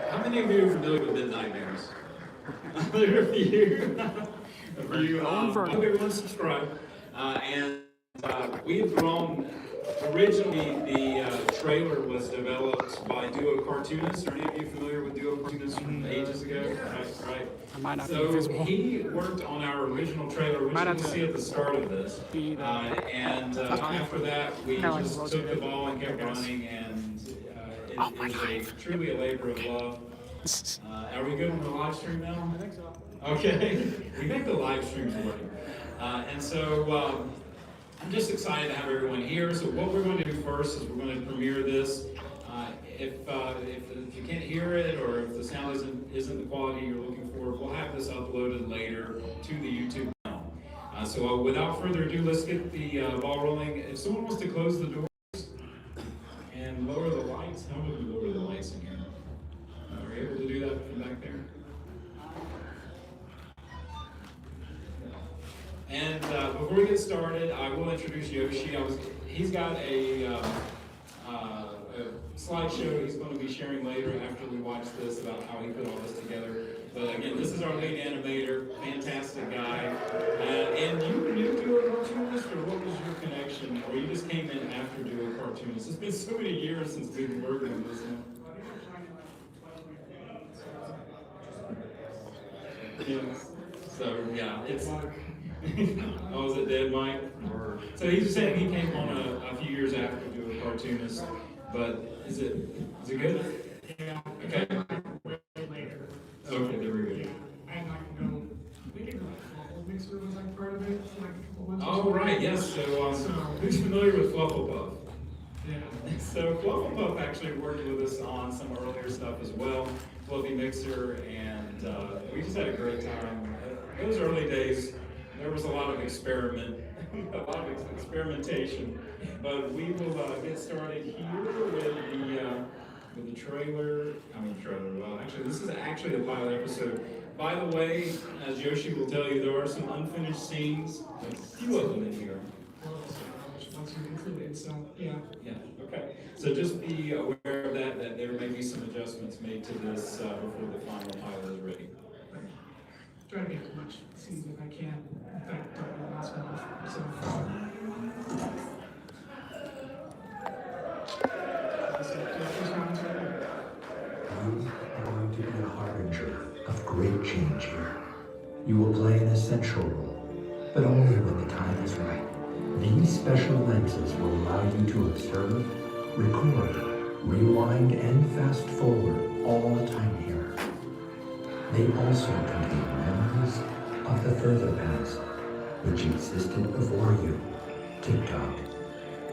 How many of you are familiar with Midnight Bears? There are a few. A few. I hope everyone subscribe. And we have grown. Originally, the trailer was developed by duo cartoonists. Are any of you familiar with duo cartoonists from ages ago? Right. I might not be So visible. he worked on our original trailer, which you can see at the start of this. After that, we just took the ball and kept running, and it was truly a labor of love. Are we good on the live stream now? I think so. Okay, we think the live stream's working. I'm just excited to have everyone here. So what we're going to do first is we're going to premiere this. If you can't hear it, or if the sound isn't the quality you're looking for, we'll have this uploaded later to the YouTube channel. So without further ado, let's get the ball rolling. If someone wants to close the doors and lower the lights, how do we lower the lights in here? Are you able to do that from back there? And before we get started, I will introduce Yoshi. He's got a slideshow he's going to be sharing later after we watch this about how he put all this together. But again, this is our lead animator, fantastic guy. And you were new to a cartoonist, or what was your connection? Or you just came in after doing a cartoonist? It's been so many years since we've been working on this now. So yeah, it's oh, was it dead, Mike? So he's just saying he came on a few years after doing a cartoonist, but is it good? Yeah. Okay. Later. Okay, there we go. Yeah. I'm not gonna go. I think Waffle Mixer was like part of it for like a couple months. Oh right, yes. So who's familiar with Flufflepuff? Yeah. So Flufflepuff actually worked with us on some earlier stuff as well, Fluffy Mixer, and we just had a great time. Those early days, there was a lot of experimentation, but we will get started here with the trailer. Well, actually, this is actually the pilot episode. By the way, as Yoshi will tell you, there are some unfinished scenes, a few of them in here. Once you include it, so yeah. Yeah, okay. So just be aware of that there may be some adjustments made to this before the final pilot is ready. Try to get as much scenes if I can. In fact, don't know last one off. So. You are going to be a harbinger of great change here. You will play an essential role, but only when the time is right. These special lenses will allow you to observe, record, rewind, and fast forward all the time here. They also contain memories of the further past, which existed before you. Tick-tock.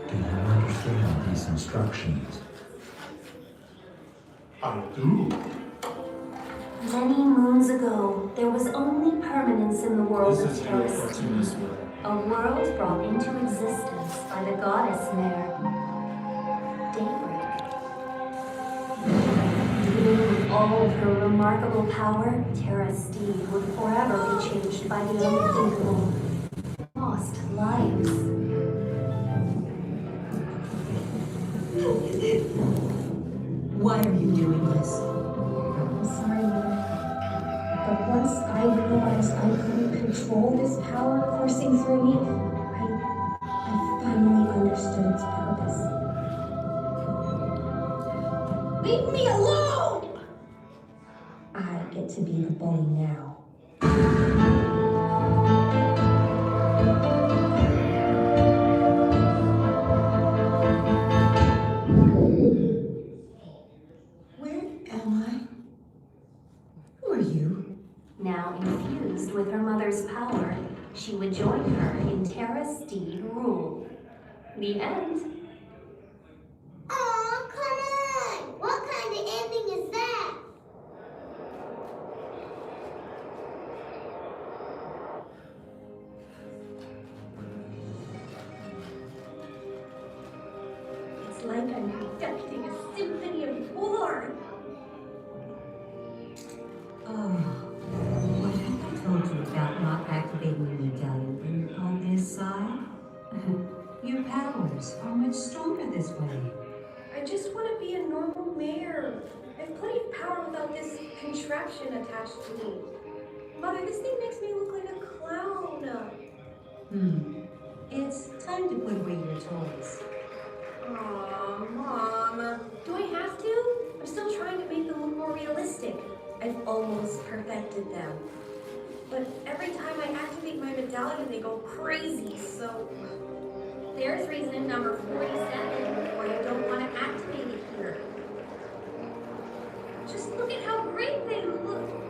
Do you understand these instructions? I do. Many moons ago, there was only permanence in the world This is of your Terra. cartoonist work. A world brought into existence by the goddess Mare. Daybreak. Dealing with all of her remarkable power, Terra Steed would forever be changed by the unthinkable. Lost lives. Why are you doing this? I'm sorry, Mother. But once I realized I couldn't control this power coursing through me, I finally understood its purpose. Leave me alone! I get to be the bully now. Now infused with her mother's power, she would join her in Terra Steed rule. The end. Oh, come on! What kind of ending is that? It's like I'm conducting a symphony of war. What have I told you about not activating the medallion on this side? Your powers are much contraption attached to me. Mother, this thing makes me look like a clown. It's time to put away your toys. Aw, Mom. Do I have to? I'm still trying to make them look more realistic. I've almost perfected them. But every time I activate my medallion, they go crazy, so... There's reason number 47 why I don't want to activate it here. Just look at how great they look.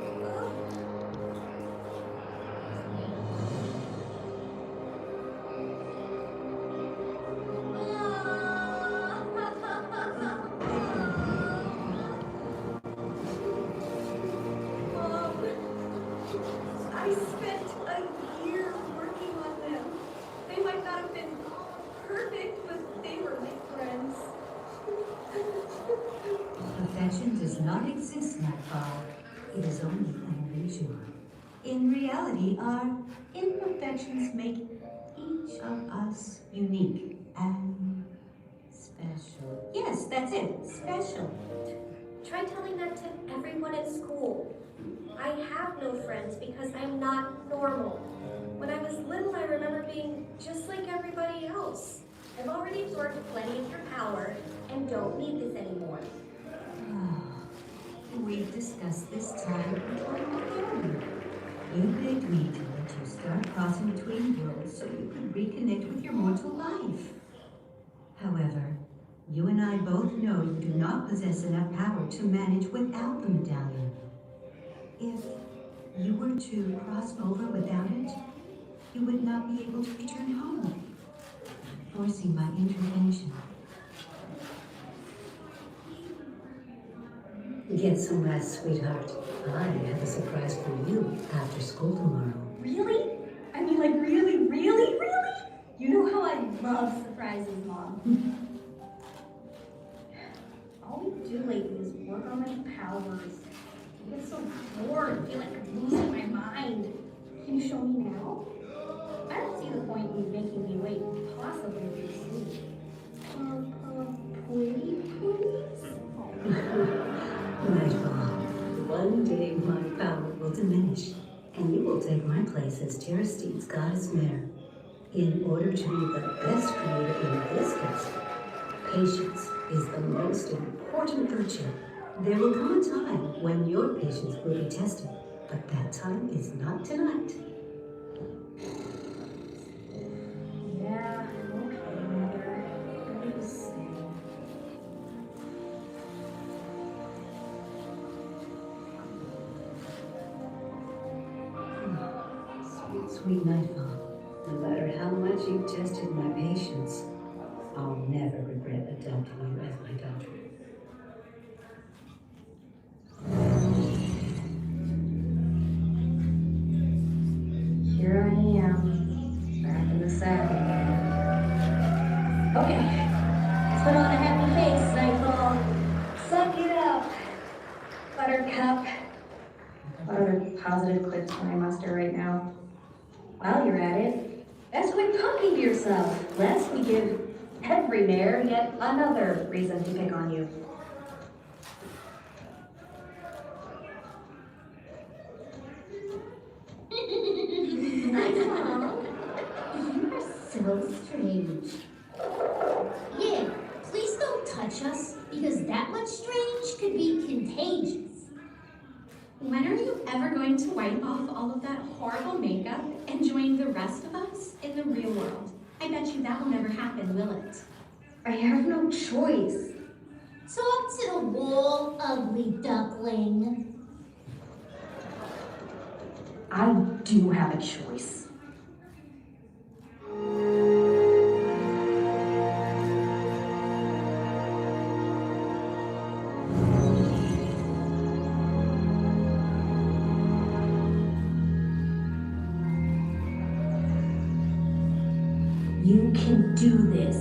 I spent a year working on them. They might not have been perfect, but they were my friends. Perfection does not exist, Nightfall. It is only an illusion. In reality, our imperfections make each of us unique and special. Yes, that's it, special. Try telling that to everyone at school. I have no friends because I'm not normal. When I was little, I remember being just like everybody else. I've already absorbed plenty of your power and don't need this anymore. We've discussed this time and time again. You begged me to let you start crossing between worlds so you could reconnect with your mortal life. However, you and I both know you do not possess enough power to manage without the medallion. If you were to cross over without it, you would not be able to return home, forcing my intervention. Get some rest, sweetheart. I have a surprise for you after school tomorrow. Really? I mean, like, really? You know how I love surprises, Mom. All we do lately is work on my powers. I get so bored and feel like I'm losing my mind. Can you show me now? I don't see the point in making me wait possibly for sleep. Please? Nightfall, one day my power will diminish, and you will take my place as Terrasteed's goddess mare. In order to be the best creator in this castle, patience is the most important virtue. There will come a time when your patience will be tested, but that time is not tonight. Yeah, okay, Mother. What do you say? Sweet, sweet Nightfall, no matter how much you've tested my patience, I'll never regret adopting you as my daughter. Here I am, back in the saddle. Okay, put on a happy face, Nightfall. Suck it up, Buttercup. What other positive clips can I muster right now? While you're at it, best quit talking to yourself, lest we give every mare yet another reason to pick on you. Nightfall, you are so strange. Yeah, please don't touch us, because that much strange could be contagious. When are you ever going to wipe off all of that horrible makeup and join the rest of us in the real world? I bet you that will never happen, will it? I have no choice. Talk to the wall, ugly duckling. I do have a choice. You can do this.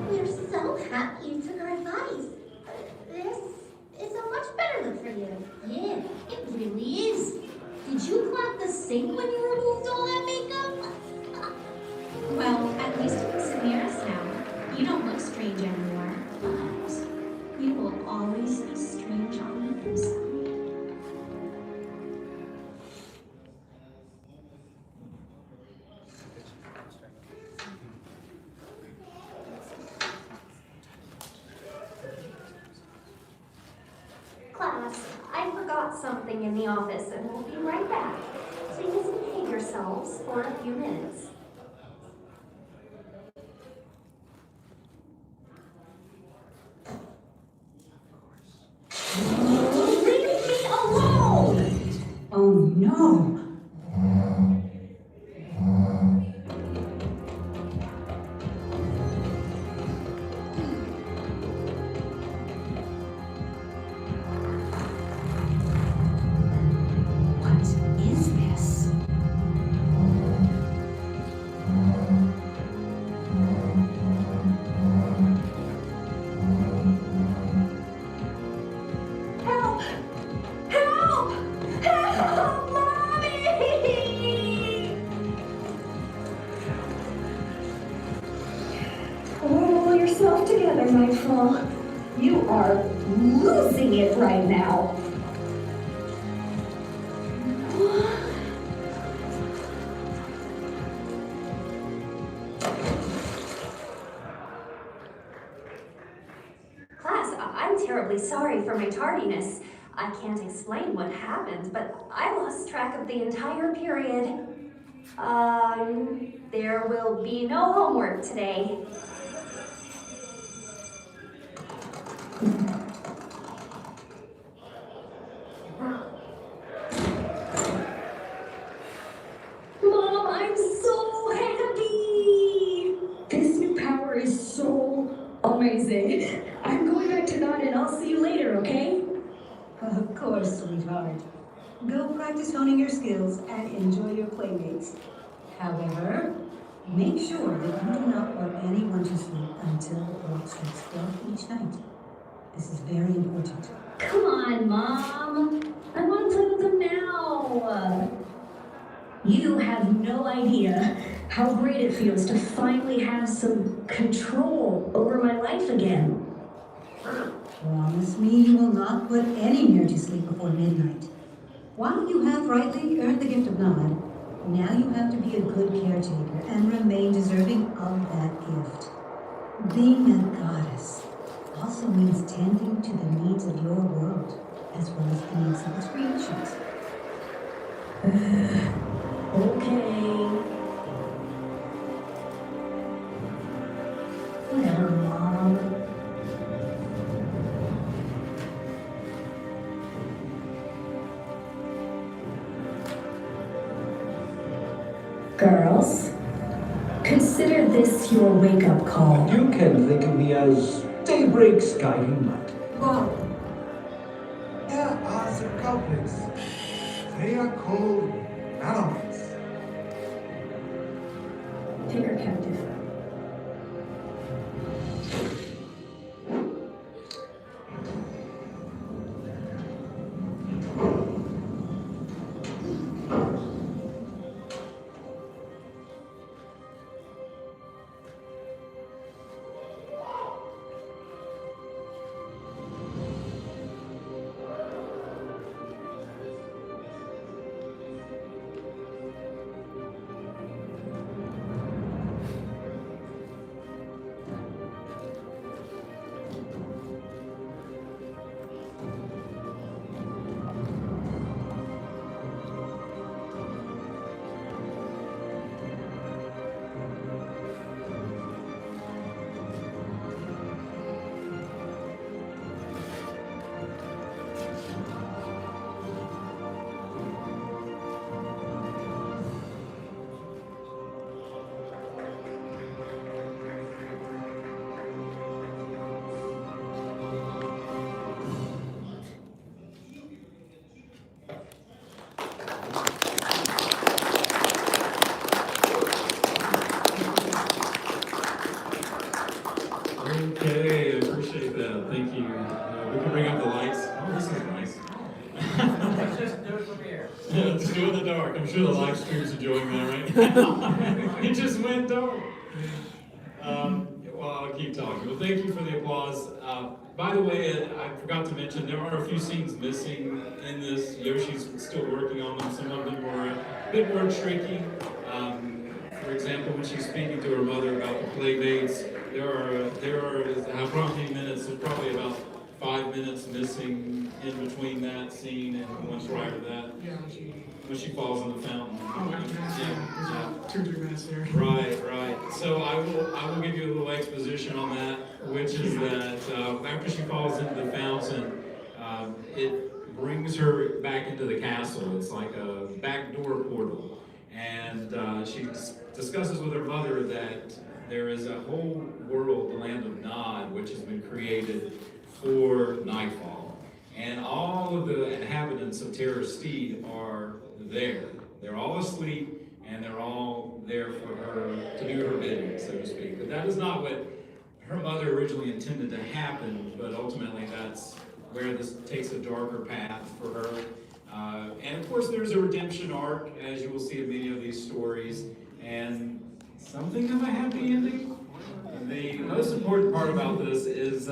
We're so happy you took our advice. This is a much better look for you. Yeah, it really is. Did you clock the sing when you removed all that makeup? Well, at least it looks near us now. You don't look strange anymore, but you will always be strange on the inside. Class, I forgot something in the office and we'll be right back. Please behave yourselves for a few minutes. Leave me alone! Oh no! What is this? Help! Help! Help! Mommy! Pull yourself together, Nightfall. You are losing it right now. Class, I'm terribly sorry for my tardiness. I can't explain what happened, but I lost track of the entire period. There will be no homework today. Mom, I'm so happy! This new power is so amazing. I'm going back to that and I'll see you later, okay? Of course, sweetheart. Go practice honing your skills and enjoy your playmates. However, make sure that you do not put anyone to sleep until the clock strikes 12 each night. This is very important. Come on, Mom. I want to play with them now. You have no idea how great it feels to finally have some control over my life again. Promise me you will not put any near to sleep before midnight. While you have rightly earned the gift of nod, now you have to be a good caretaker and remain deserving of that gift. Being a goddess also means tending to the needs of your world, as well as the needs of its creations. Okay. Whatever, Mom. Girls, consider this your wake-up call. You can think of me as daybreak's guiding light. Mom, there are the culprits. They are called animals. Take her captive. dark. I'm sure the live stream's enjoying that right now. It just went dark. Well, I'll keep talking. Well, thank you for the applause. By the way, I forgot to mention there are a few scenes missing in this. Yoshi's still working on them. Some of them were a bit more tricky. For example, when she's speaking to her mother about the playmates, there are how many minutes? There's probably about 5 minutes missing in between that scene and one prior to that. Yeah, When she falls in the fountain. oh, yeah. 2 or 3 minutes there. Right. So I will give you a little exposition on that, which is that after she falls into the fountain, it brings her back into the castle. It's like a backdoor portal, and she discusses with her mother that there is a whole world, the land of Nod, which has been created for Nightfall, and all of the inhabitants of Terror Steed are there. They're all asleep, and they're all there for her to do her bidding, so to speak. But that is not what her mother originally intended to happen, but ultimately that's where this takes a darker path for her. And of course there's a redemption arc, as you will see in many of these stories, and something of a happy ending. The most important part about this is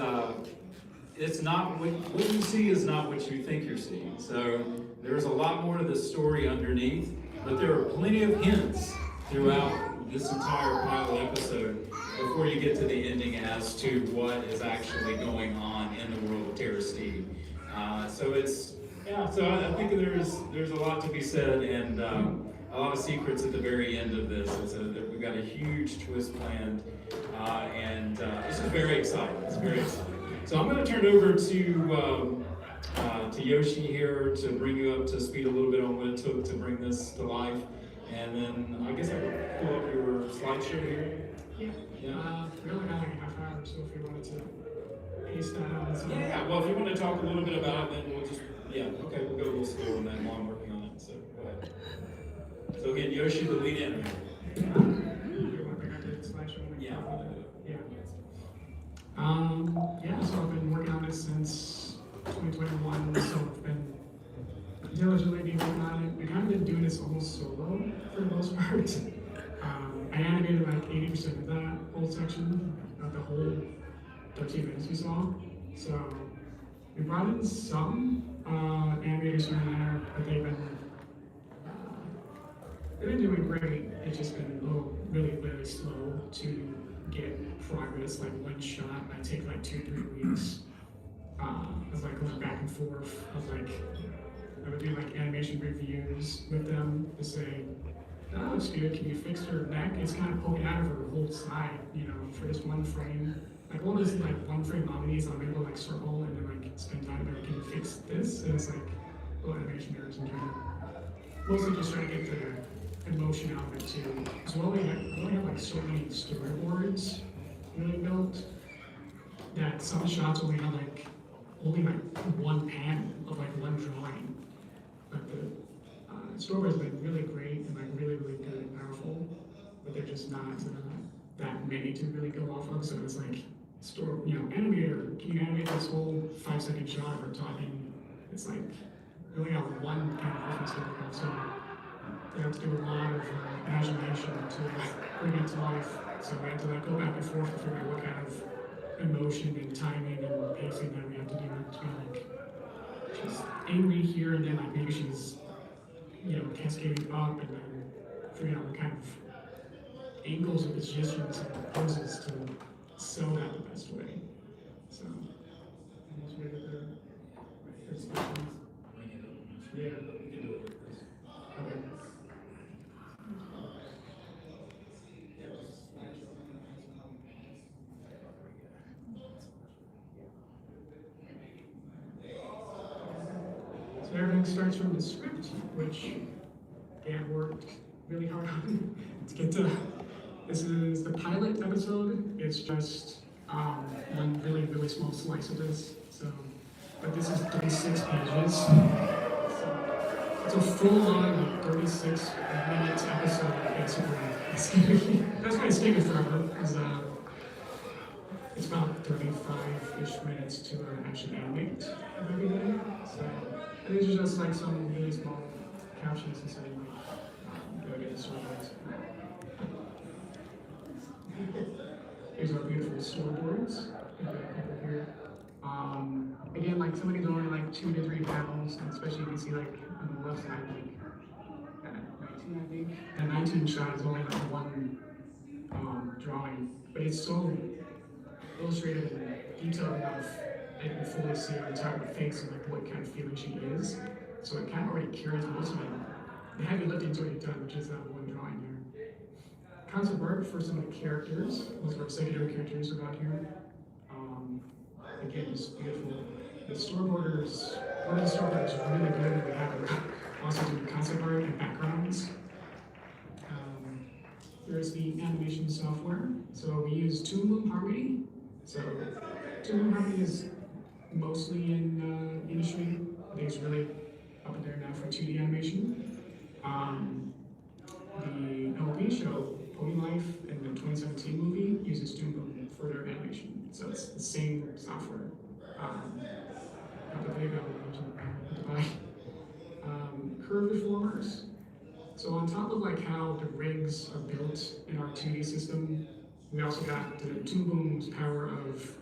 it's not what you see is not what you think you're seeing. So there's a lot more to this story underneath, but there are plenty of hints throughout this entire pilot episode before you get to the ending as to what is actually going on in the world of Terror Steed. So I think there's a lot to be said, and a lot of secrets at the very end of this. We've got a huge twist planned, and this is very exciting. It's very exciting. So I'm going to turn it over to Yoshi here to bring you up to speed a little bit on what it took to bring this to life, and then I guess I could pull up your slideshow here. Yeah. We only got like a half hour, so if you wanted to pace that out. Yeah. Well, if you want to talk a little bit about it, then we'll just okay, we'll go a little slower on that while I'm working on it. So go ahead. So again, Yoshi, the lead animator. You want to bring up the slideshow? Yeah. So I've been working on this since 2021, so I've been diligently working on it. We've kind of been doing this almost solo for the most part. I animated like 80% of that whole section, of the whole 13 minutes we saw. So we brought in some animators here and there, but they've been doing great. It's just been really, really slow to get progress. Like one shot might take like 2-3 weeks. Of like going back and forth. I would do like animation reviews with them to say, oh, it's good. Can you fix her neck? It's kind of poking out of her whole side, for this one frame. Like all those like one frame omnis, I'm able to like circle and then like spend time there. Can you fix this? And it's like little animation errors in general. Mostly just trying to get the emotion out of it too. So we only have like so many storyboards really built that some shots only have like one panel of like one drawing. But the storyboards have been really great and like really, really good and powerful, but they're just not that many to really go off of. So it's like, animator, can you animate this whole 5-second shot of her talking? It's like, we only have one kind of reference to work on, so they have to do a lot of imagination to bring it to life. So we have to like go back and forth to figure out what kind of emotion and timing and pacing that we have to do to be like, she's angry here and then like maybe she's cascading up, and then figuring out what kind of angles and positions and poses to sell that the best way. So, almost ready to first questions. Yeah. Okay. So everything starts from the script, which Dan worked really hard on to get to. This is the pilot episode. It's just one really, really small slice of this. So, but this is 36 pages. So it's a full-on 36-minute episode, basically. That's why it's taken forever, because it's about 35-ish minutes to actually animate everything. So, and these are just like some really small captions and saying, storyboards. I have a couple here. Again, like some of these are only like 2 to 3 panels, and especially you can see like on the left side, like that 19, I think. That 19 shot is only like one drawing, but it's so illustrated and detailed enough that you can fully see her entire face and like what kind of feeling she is. So it kind of already carries most of it. The heavy lifting's already done, which is that one drawing here. Concept art for some of the characters. Those are secondary characters about here. Again, it's beautiful. The storyboarders, one of the storyboarders is really good. We have her also do concept art and backgrounds. Here's the animation software. So we use Toon Boom Harmony. So Toon Boom Harmony is mostly in industry. I think it's really up there now for 2D animation. The MLB show, Pony Life, and the 2017 movie uses Toon Boom for their animation. So it's the same software. Curve deformers. So on top of like how the rigs are built in our 2D system, we also got the Toon Boom's power of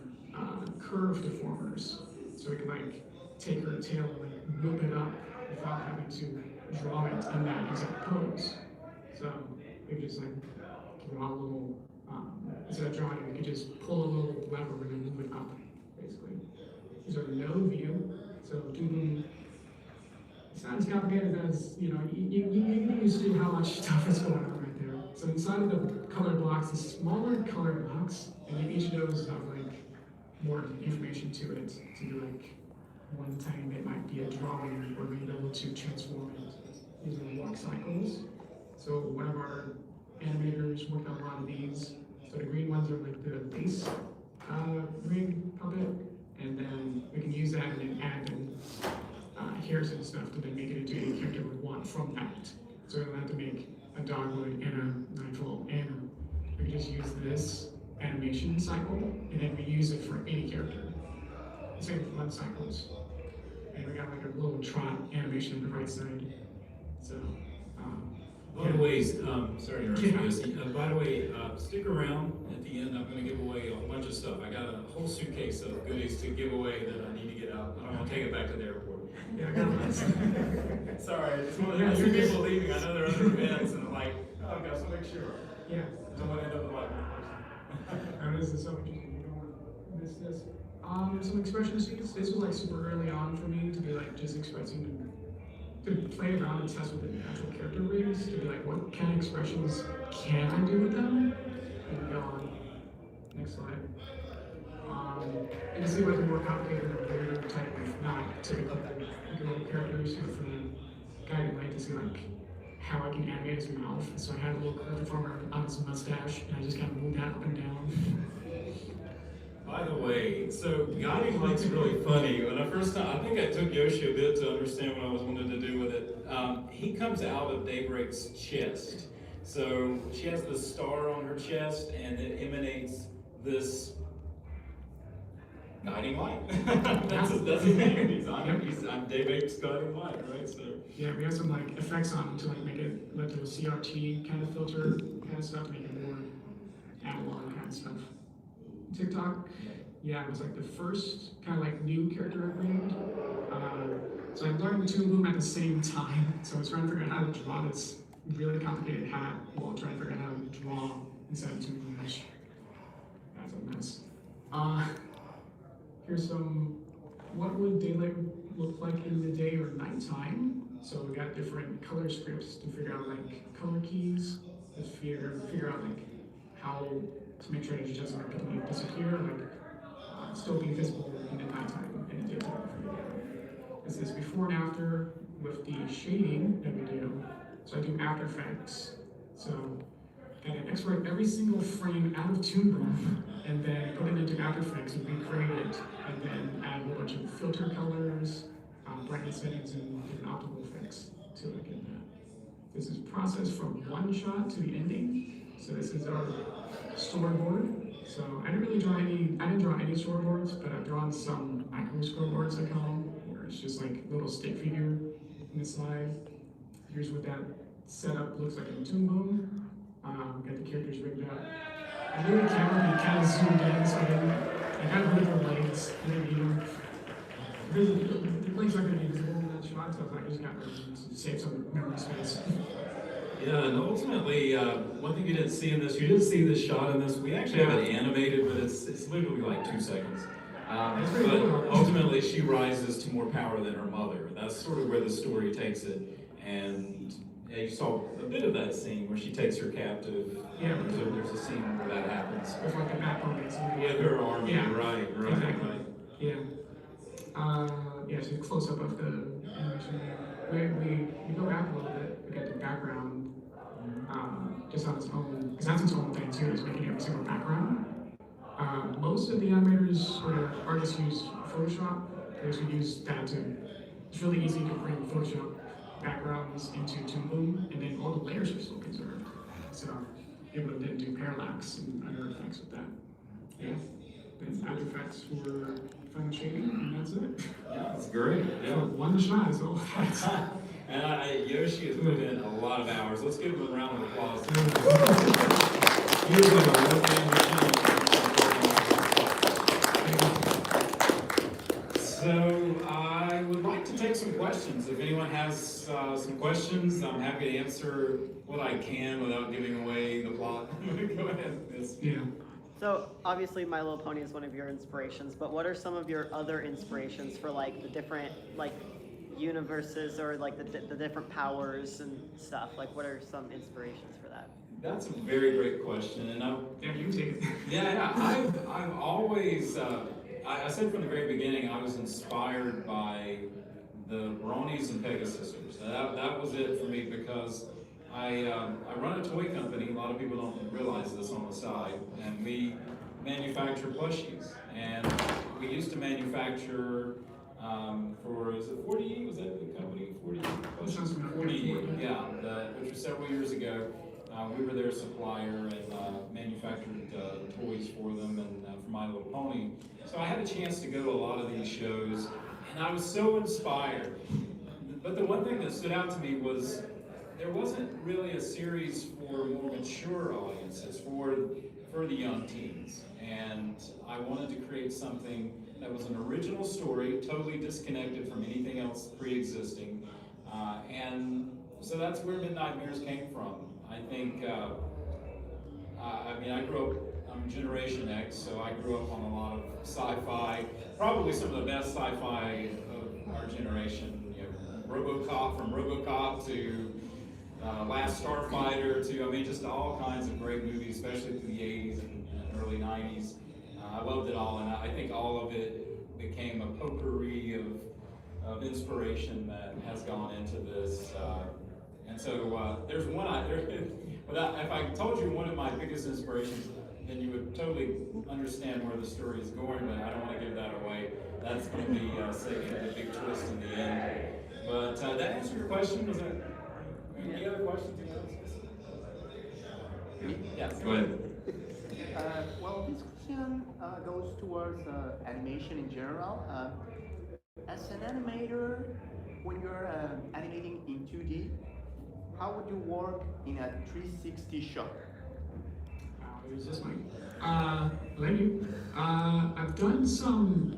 curve deformers. So we can like take her tail and like whip it up without having to draw it in that exact pose. So we could just like draw a little, instead of drawing, we could just pull a little lever and then move it up, basically. These are no view, so Toon Boom, it's not as complicated as, you get used to how much stuff is going on right there. So inside of the color blocks, a smaller color box, and each of those have like more information to it, to do like one time it might be a drawing or being able to transform it. These are walk cycles. So one of our animators worked on a lot of these. So the green ones are like the base rig puppet, and then we can use that and then add in hairs and stuff to then make it into any character we want from that. So we don't have to make a dogwood and a nightfall and we can just use this animation cycle and then we use it for any character. Same with flood cycles. And we got like a little trot animation on the right side. So, by the way, sorry to interrupt you. By the way, stick around at the end. I'm going to give away a whole bunch of stuff. I got a whole suitcase of goodies to give away that I need to get out. I don't want to take it back to the airport. Yeah, I got one. Sorry, it's one of the two people leaving. I know there are other events, and I'm like, oh, I got to make sure. Yeah. Don't want to end up with like one person. This is so interesting. You don't want to miss this. Some expression sheets. This was like super early on for me to be like just expressing to play around and test with the actual character rigs, to be like, what kind of expressions can I do with them? And go on. Next slide. And to see what the more complicated and weirder type of not typical characters for the guiding light to see like how I can animate his mouth. So I had a little curve deformer on his mustache, and I just kind of moved that up and down. By the way, so guiding light's really funny. When I first time, I think I took Yoshi a bit to understand what I was wanting to do with it. He comes out of Daybreak's chest. So she has the star on her chest, and it emanates this guiding light. that's his name. He's on Daybreak's guiding light, right? So yeah, we have some like effects on him to like make it like a CRT kind of filter kind of stuff, to make it more analog kind of stuff. TikTok, yeah, it was like the first kind of like new character I created. So I learned Toon Boom at the same time. So I was trying to figure out how to draw this really complicated hat while trying to figure out how to draw inside of Toon Boom, which that's a mess. Here's some, what would daylight look like in the day or nighttime? So we got different color scripts to figure out like color keys, to figure out like how to make sure that it doesn't completely disappear, like still be visible in the nighttime and the daytime. This is before and after with the shading that we do. So I do After Effects. So I can export every single frame out of Toon Boom and then put it into After Effects and recreate it, and then add a whole bunch of filter colors, brightness settings, and different optical effects to it in that. This is processed from one shot to the ending. So this is our storyboard. So I didn't draw any storyboards, but I've drawn some micro storyboards, I call them, where it's just like a little stick figure in the slide. Here's what that setup looks like in Toon Boom. Got the characters rigged up. I knew the camera be kind of zoomed in, so I got rid of the legs. I didn't need them. The legs aren't going to be visible in that shot, so I just got rid of them to save some memory space. Yeah, and ultimately, one thing you didn't see in this, you didn't see this shot in this. We actually have it animated, but it's literally like 2 seconds. But ultimately, she rises to more power than her mother. That's sort of where the story takes it. And yeah, you saw a bit of that scene where she takes her captive. Yeah. There's a scene where that happens. With like the backbone. With her army, yeah. right. Exactly. Yeah. Yeah, so close up of the animation there. We go back a little bit, we get the background just on its own, because that's its own thing too, is making every single background. Most of the animators or the artists use Photoshop. They also use that to, it's really easy to bring Photoshop backgrounds into Toon Boom, and then all the layers are still conserved. So able to then do parallax and other effects with that. Yeah. Then after effects for final shading, and that's it. Yeah, that's great. Yeah. So one shot is all effects. And Yoshi has put in a lot of hours. Let's give him a round of applause. He was like a one-man machine. So I would like to take some questions. If anyone has some questions, I'm happy to answer what I can without giving away the plot. Go ahead. Yes. Yeah. So obviously My Little Pony is one of your inspirations, but what are some of your other inspirations for like the different like universes or like the different powers and stuff? Like what are some inspirations for that? That's a very great question, and yeah, you take it. Yeah, I've always I said from the very beginning I was inspired by the Bronies and Pegasisters. That was it for me because I run a toy company. A lot of people don't realize this on the side, and we manufacture plushies. And we used to manufacture for, is it 40E? Was that the company? 40E? 40E, yeah, which was several years ago. We were their supplier and manufactured toys for them and for My Little Pony. So I had a chance to go to a lot of these shows, and I was so inspired. But the one thing that stood out to me was there wasn't really a series for more mature audiences, for the young teens. And I wanted to create something that was an original story, totally disconnected from anything else pre-existing. And so that's where Midnight Mirrors came from. I think, I grew up, I'm Generation X, so I grew up on a lot of sci-fi, probably some of the best sci-fi of our generation. You know, RoboCop, from RoboCop to Last Starfighter to, just all kinds of great movies, especially through the 80s and early 90s. I loved it all, and I think all of it became a potpourri of inspiration that has gone into this. And so there's one, if I told you one of my biggest inspirations, then you would totally understand where the story is going, but I don't want to give that away. That's going to be saving the big twist in the end. But that answered your question? Was there any other questions? Yes, go ahead. Well, this question goes towards animation in general. As an animator, when you're animating in 2D, how would you work in a 360 shot? Is this mic? Thank you. I've done some,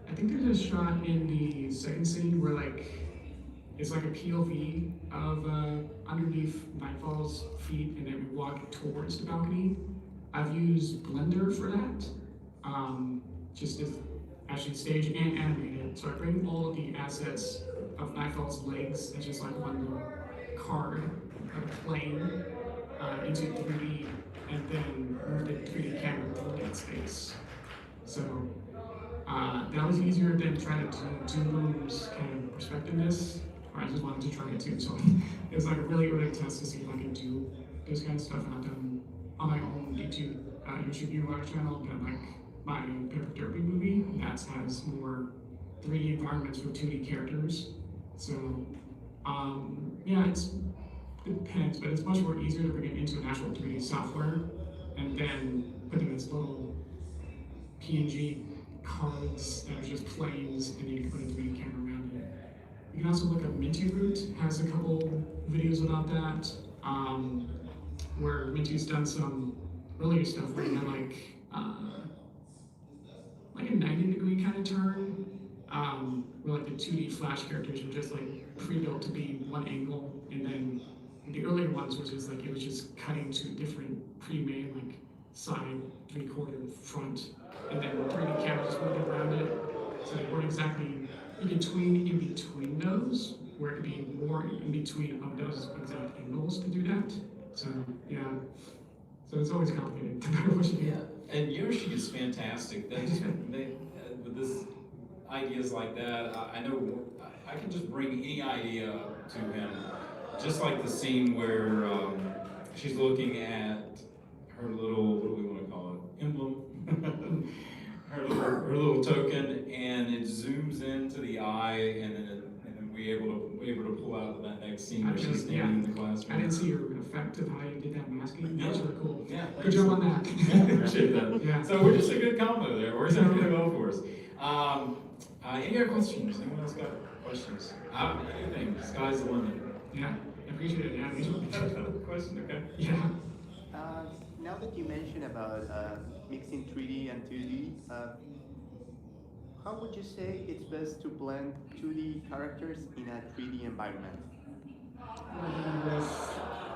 I think there's a shot in the second scene where it's like a POV of underneath Nightfall's feet, and then we walk towards the balcony. I've used Blender for that, just as actually stage and animated. So I bring all of the assets of Nightfall's legs as just like one little card of a plane into 3D, and then move the 3D camera through that space. So that was easier than trying to do Boom's kind of perspectiveness. I just wanted to try it too, so it was like a really early test to see if I could do this kind of stuff. And I've done on my own YouTube viewer channel, but like my Paper Derby movie that has more 3D environments with 2D characters. So yeah, it depends, but it's much more easier to bring it into an actual 3D software and then putting this little PNG cards that are just planes, and you can put a 3D camera around it. You can also look up Minty Root, has a couple videos about that. where Minty's done some really good stuff where he had like a 90-degree kind of turn, where like the 2D Flash characters were just like pre-built to be one angle, and then the earlier ones was just like it was just cutting to different pre-made like side, 3/4, front, and then 3D cameras moving around it, so they weren't exactly in between those, where it could be more in between of those exact angles to do that. So yeah, so it's always complicated no matter what you do. Yeah, and Yoshi is fantastic. With this ideas like that, I know I can just bring any idea to him. Just like the scene where she's looking at her little, what do we want to call it, emblem, her little token, and it zooms into the eye, and then we able to pull out that next scene where she's standing in the classroom. I didn't see your effect of how you did that masking. That was really cool. Yeah, good job on that. Yeah, appreciate that. Yeah. So we're just a good combo there. Works out really well for us. Any other questions? Anyone else got questions? Anything? Sky's the limit. Yeah, I appreciate it. Yeah, question. Okay. Yeah. Now that you mentioned about mixing 3D and 2D, how would you say it's best to blend 2D characters in a 3D environment?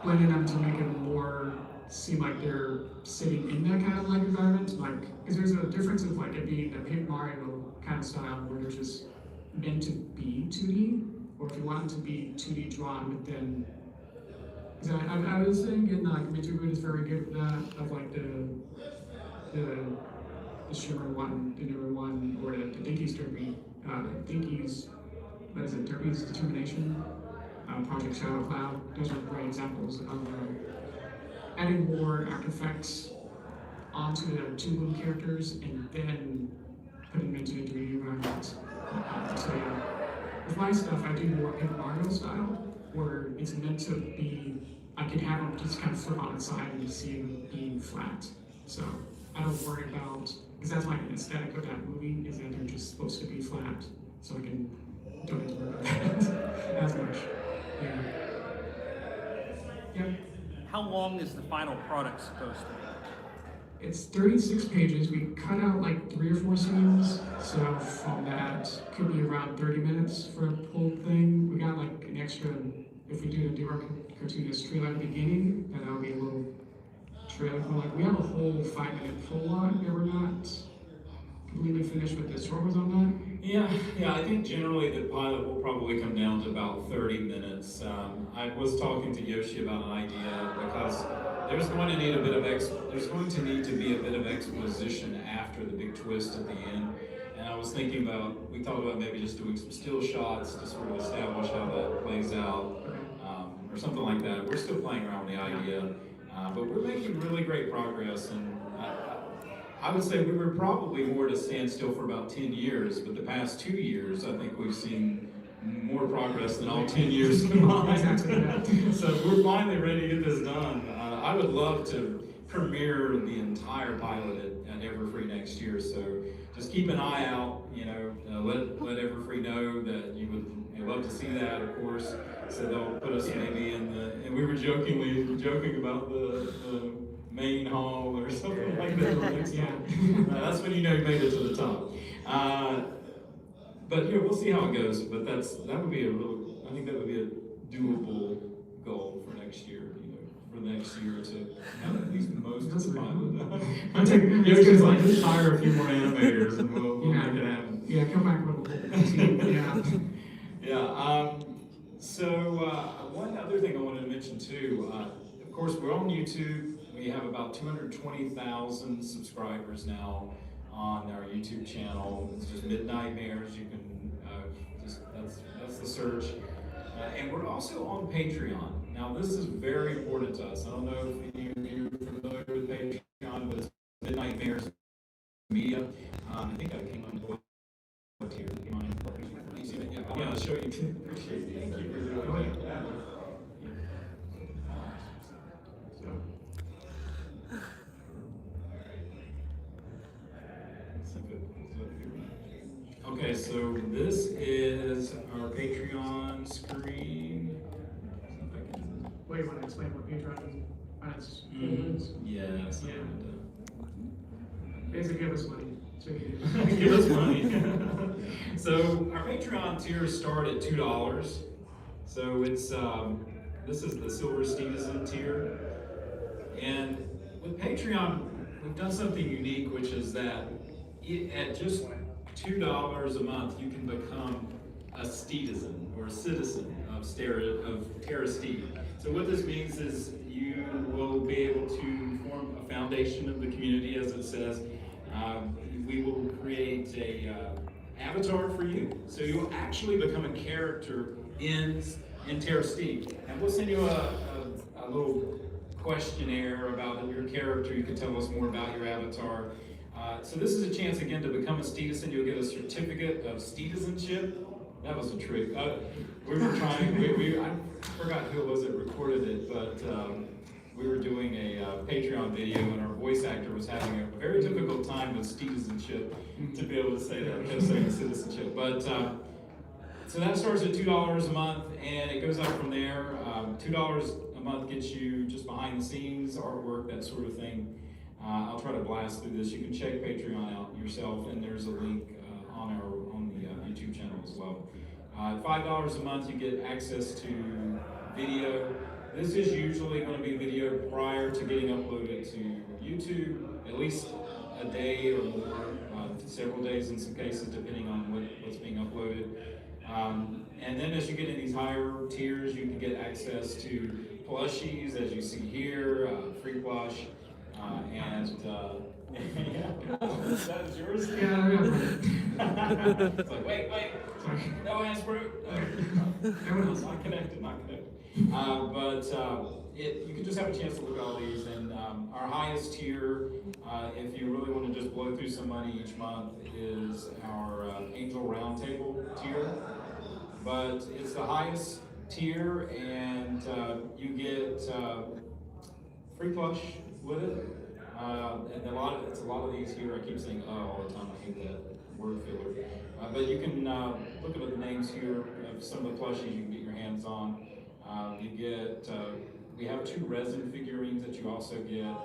Blending them to make it more seem like they're sitting in that kind of like environment, like because there's a difference of like it being the Paper Mario kind of style where they're just meant to be 2D, or if you want it to be 2D drawn, but then because I was thinking like Mitsubishi is very good with that, of like the Shimmer one, the newer one, or the Dinky's Derby, Dinky's, what is it, Derby's Determination, Project Shadow Cloud. Those are great examples of adding more artifacts onto the two little characters and then putting them into a 3D environment. So yeah, with my stuff, I do more Paper Mario style, where it's meant to be, I can have them just kind of flip on its side and you see them being flat. So I don't worry about, because that's like an aesthetic of that movie, is that they're just supposed to be flat. So I can don't have to worry about that as much. Yeah. Yep. How long is the final product supposed to be? It's 36 pages. We cut out like 3 or 4 scenes, so from that could be around 30 minutes for the whole thing. We got like an extra, if we do our cartoonist trailer at the beginning, then that'll be a little trailer. Like we have a whole 5-minute prologue that we're not completely finished with the short was on that. Yeah, I think generally the pilot will probably come down to about 30 minutes. I was talking to Yoshi about an idea because there's going to need to be a bit of exposition after the big twist at the end. And I was thinking we thought about maybe just doing some still shots to sort of establish how that plays out, or something like that. We're still playing around with the idea, but we're making really great progress. And I would say we were probably more to stand still for about 10 years, but the past 2 years, I think we've seen more progress than all 10 years combined. So we're finally ready to get this done. I would love to premiere the entire pilot at Everfree next year, so just keep an eye out, let Everfree know that you'd love to see that, of course, so they'll put us maybe and we were joking about the main hall or something like that. Yeah. That's when you know you made it to the top. But we'll see how it goes. But that would be I think that would be a doable goal for next year. For the next year to have at least most of the pilot. Just like just hire a few more animators and we'll make it happen. Yeah, come back with a team. Yeah. So one other thing I wanted to mention too. Of course, we're on YouTube. We have about 220,000 subscribers now on our YouTube channel. It's just Midnightmares. You can that's the search. And we're also on Patreon. Now, this is very important to us. I don't know if any of you are familiar with Patreon, but it's Midnightmares Media. I think I came on board here. Yeah, I'll show you. Appreciate it. Thank you for doing that. Okay, so this is our Patreon screen. Wait, you want to explain what Patreon is? That's what it is. Yeah, something Yeah. like that. Basically, give us money. So Give us money. So our Patreon tiers start at $2. So it's this is the Silver Stevenson tier, and with Patreon we've done something unique, which is that at just $2 a month you can become a Stevenson or a citizen of Terra Steve. So what this means is you will be able to form a foundation of the community, as it says. We will create a avatar for you, so you'll actually become a character in Terra Steve. And we'll send you a little questionnaire about your character. You can tell us more about your avatar. So this is a chance again to become a Stevenson. You'll get a certificate of Stevenship. That was a trick. We were trying. I forgot who it was that recorded it, but we were doing a Patreon video, and our voice actor was having a very difficult time with Stevenship to be able to say that, instead of saying citizenship. But so that starts at $2 a month, and it goes up from there. $2 a month gets you just behind the scenes, artwork, that sort of thing. I'll try to blast through this. You can check Patreon out yourself, and there's a link on the YouTube channel as well. $5 a month, you get access to video. This is usually going to be video prior to getting uploaded to YouTube, at least a day or more, several days in some cases, depending on what's being uploaded. And then as you get in these higher tiers, you can get access to plushies, as you see here, free plush, and that is yours? Yeah, I remember. It's like, wait, no hands fruit. Not connected. You can just have a chance to look at all these, and our highest tier, if you really want to just blow through some money each month, is our Angel Roundtable tier. But it's the highest tier, and you get free plush with it. And it's a lot of these here. I keep saying all the time. I hate that word filler. But you can look at the names here of some of the plushies you can get your hands on. You get, we have 2 resin figurines that you also get.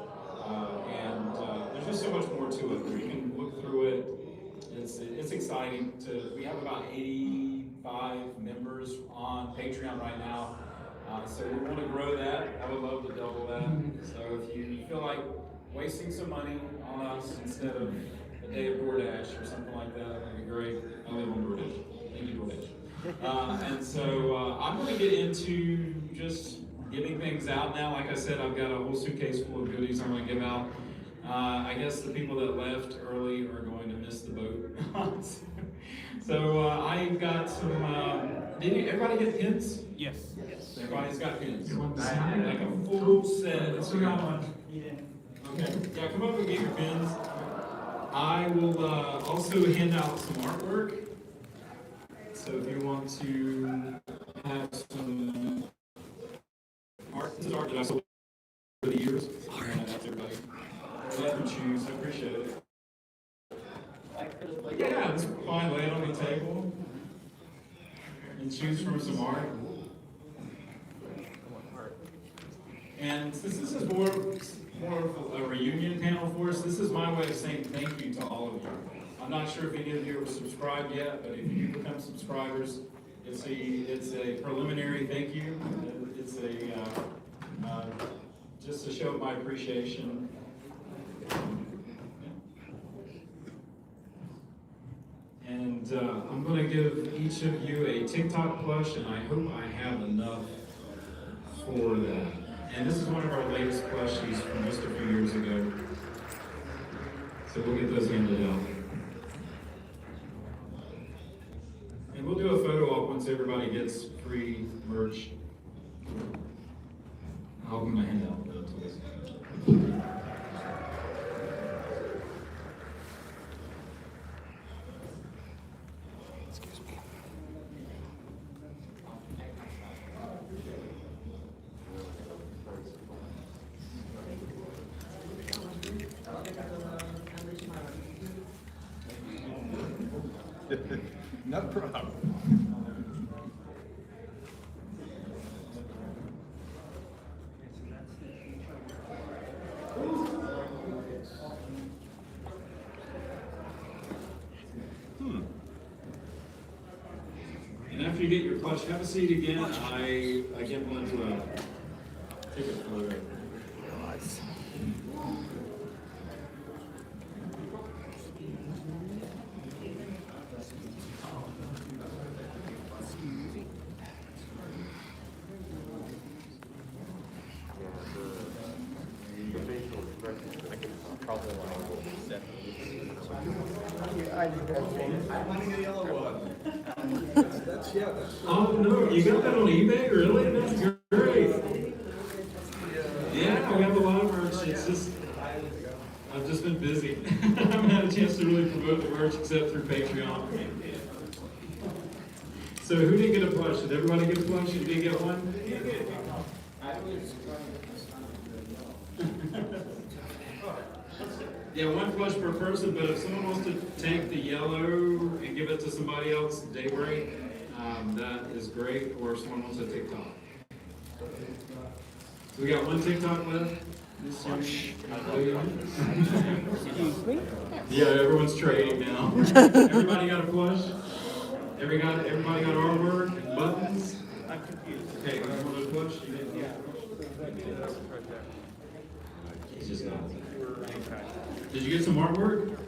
And there's just so much more to it. You can look through it. It's exciting. We have about 85 members on Patreon right now. So we want to grow that. I would love to double that. So if you feel like wasting some money on us instead of a day of DoorDash or something like that would be great. I live on DoorDash. Thank you, DoorDash. And so I'm going to get into just giving things out now. Like I said, I've got a whole suitcase full of goodies I'm going to give out. I guess the people that left early are going to miss the boat. So I've got some, did everybody get pins? Yes. Everybody's got pins. Like a full set. Let's go on. Okay, yeah, come up and get your pins. I will also hand out some artwork. So if you want to have some art, this is art that I sold over the years. That's everybody. Whatever you choose, I appreciate it. Yeah, it's fine, lay it on the table and choose from some art. And since this is more of a reunion panel for us, this is my way of saying thank you to all of you. I'm not sure if any of you are subscribed yet, but if you become subscribers, it's a preliminary thank you. It's just to show my appreciation. And I'm going to give each of you a TikTok plush, and I hope I have enough for that. And this is one of our latest plushies from just a few years ago. So we'll get those handed out. And we'll do a photo op once everybody gets free merch. I'll open my hand out. No problem. after you get your plush, have a seat again. I again want to take a photo. Oh no, you got that on eBay? Really? That's great. Yeah, we have a lot of merch. It's just, I've just been busy. I haven't had a chance to really promote the merch except through Patreon. So who didn't get a plush? Did everybody get a plush? You did get one? Yeah, one plush per person, but if someone wants to take the yellow and give it to somebody else, Daybreak, that is great, or if someone wants a TikTok. So we got one TikTok left. Yeah, everyone's trading now. Everybody got a plush? Everybody got artwork and buttons? I'm confused. Okay, you want a plush? Yeah. It's just not. Did you get some artwork?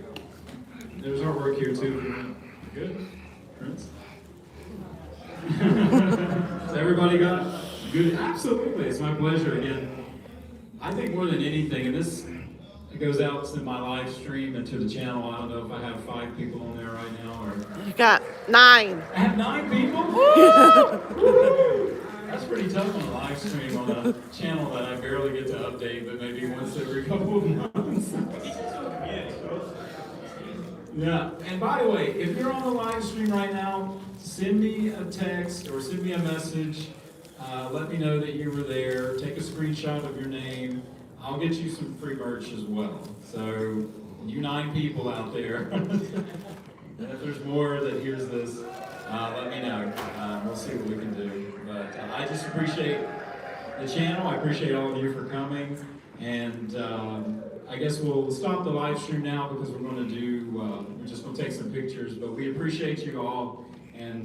There's artwork here too. Good. Prince. So everybody got good? Absolutely. It's my pleasure again. I think more than anything, and this goes out to my live stream and to the channel. I don't know if I have 5 people on there right now or. You got 9. I have 9 people? Woo! That's pretty tough on a live stream on a channel that I barely get to update, but maybe once every couple of months. Yeah, and by the way, if you're on the live stream right now, send me a text or send me a message. Let me know that you were there. Take a screenshot of your name. I'll get you some free merch as well. So, you 9 people out there, if there's more that hears this, let me know. We'll see what we can do. But I just appreciate the channel. I appreciate all of you for coming. And I guess we'll stop the live stream now because we're going to do, we're just going to take some pictures. But we appreciate you all. And